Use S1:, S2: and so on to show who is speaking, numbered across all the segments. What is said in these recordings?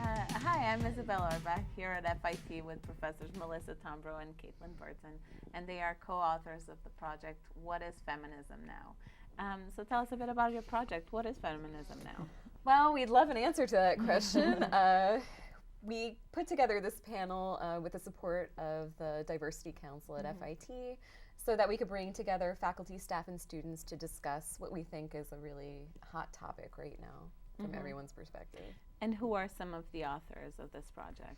S1: Hi, I'm Isabella Orbach here at FIT with Professors Melissa Tombro and KATELYN BURTON, and they are co-authors of the project, What is Feminism Now? So tell us a bit about your project. What is Feminism Now?
S2: Well, we'd love an answer to that question. We put together this panel with the support of the Diversity Council at FIT so that we could bring together faculty, staff, and students to discuss what we think is a really hot topic right now from everyone's perspective.
S1: And who are some of the authors of this project?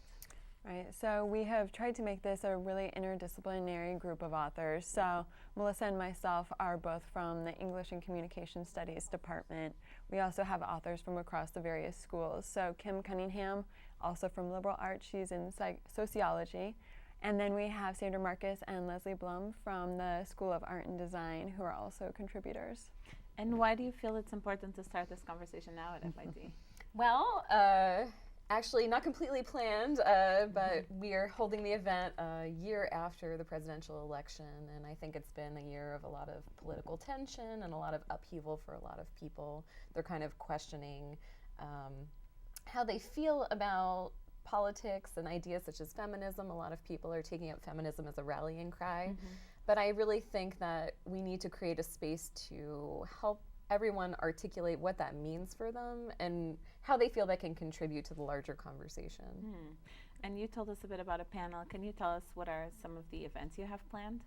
S3: Right, so we have tried to make this a really interdisciplinary group of authors. So Melissa and myself are both from the English and Communication Studies department. We also have authors from across the various schools. So Kim Cunningham, also from liberal arts, she's in sociology. And then we have Sandra Marcus and Leslie Blum from the School of Art and Design, who are also contributors.
S1: And why do you feel it's important to start this conversation now at FIT?
S2: Well, actually not completely planned, but we are holding the event a year after the presidential election, and I think it's been a year of a lot of political tension and a lot of upheaval for a lot of people. They're kind of questioning how they feel about politics and ideas such as feminism. A lot of people are taking up feminism as a rallying cry, but I really think that we need to create a space to help everyone articulate what that means for them and how they feel that can contribute to the larger conversation.
S1: And you told us a bit about a panel. Can you tell us what are some of the events you have planned?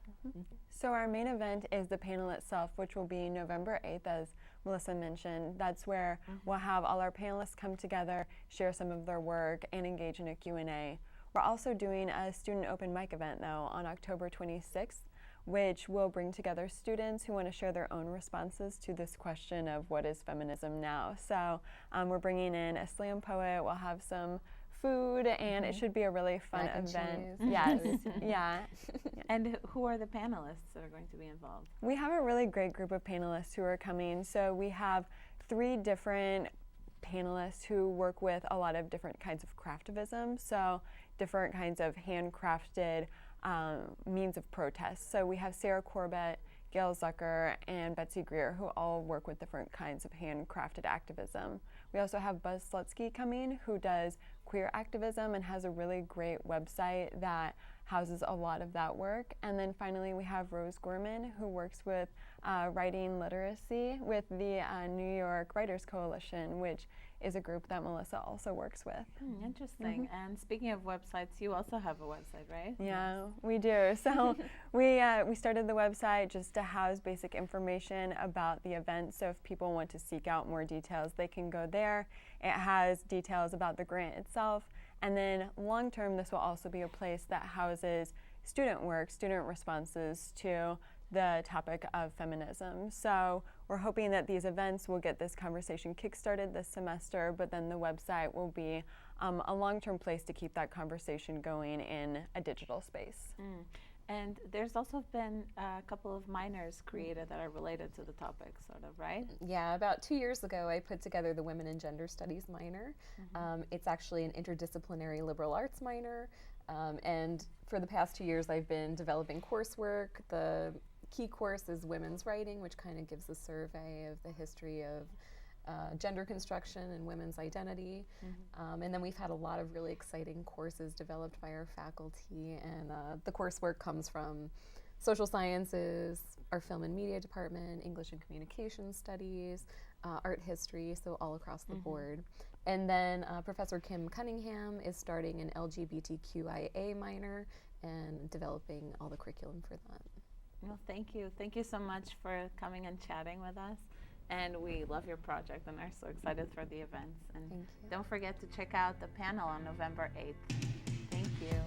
S3: So our main event is the panel itself, which will be November 8th, as Melissa mentioned. That's where we'll have all our panelists come together, share some of their work, and engage in a Q&A. We're also doing a student open mic event, though, on October 26th, which will bring together students who want to share their own responses to this question of what is feminism now. So we're bringing in a slam poet, we'll have some food, and it should be a really fun event. Yes, yeah.
S1: And who are the panelists that are going to be involved?
S3: We have a really great group of panelists who are coming. So we have 3 different panelists who work with a lot of different kinds of craftivism, so different kinds of handcrafted means of protest. So we have Sarah Corbett, Gail Zucker, and Betsy Greer, who all work with different kinds of handcrafted activism. We also have Buzz Slutsky coming, who does queer activism and has a really great website that houses a lot of that work. And then finally we have Rose Gorman, who works with writing literacy with the New York Writers Coalition, which is a group that Melissa also works with.
S1: Interesting. And speaking of websites, you also have a website, right?
S3: Yeah, we do. So we started the website just to house basic information about the event. So if people want to seek out more details, they can go there. It has details about the grant itself. And then long term, this will also be a place that houses student work, student responses to the topic of feminism. So we're hoping that these events will get this conversation kickstarted this semester, but then the website will be a long-term place to keep that conversation going in a digital space.
S1: And there's also been a couple of minors created that are related to the topic, sort of, right?
S2: Yeah, about 2 years ago I put together the Women and Gender Studies minor. It's actually an interdisciplinary liberal arts minor, and for the past 2 years I've been developing coursework. The key course is women's writing, which kind of gives a survey of the history of gender construction and women's identity. And then we've had a lot of really exciting courses developed by our faculty, and the coursework comes from social sciences, our film and media department, English and Communication Studies, art history, so all across the board. And then Professor Kim Cunningham is starting an LGBTQIA minor and developing all the curriculum for that.
S1: Well, thank you. Thank you so much for coming and chatting with us. And we love your project and are so excited for the events. And don't forget to check out the panel on November 8th. Thank you.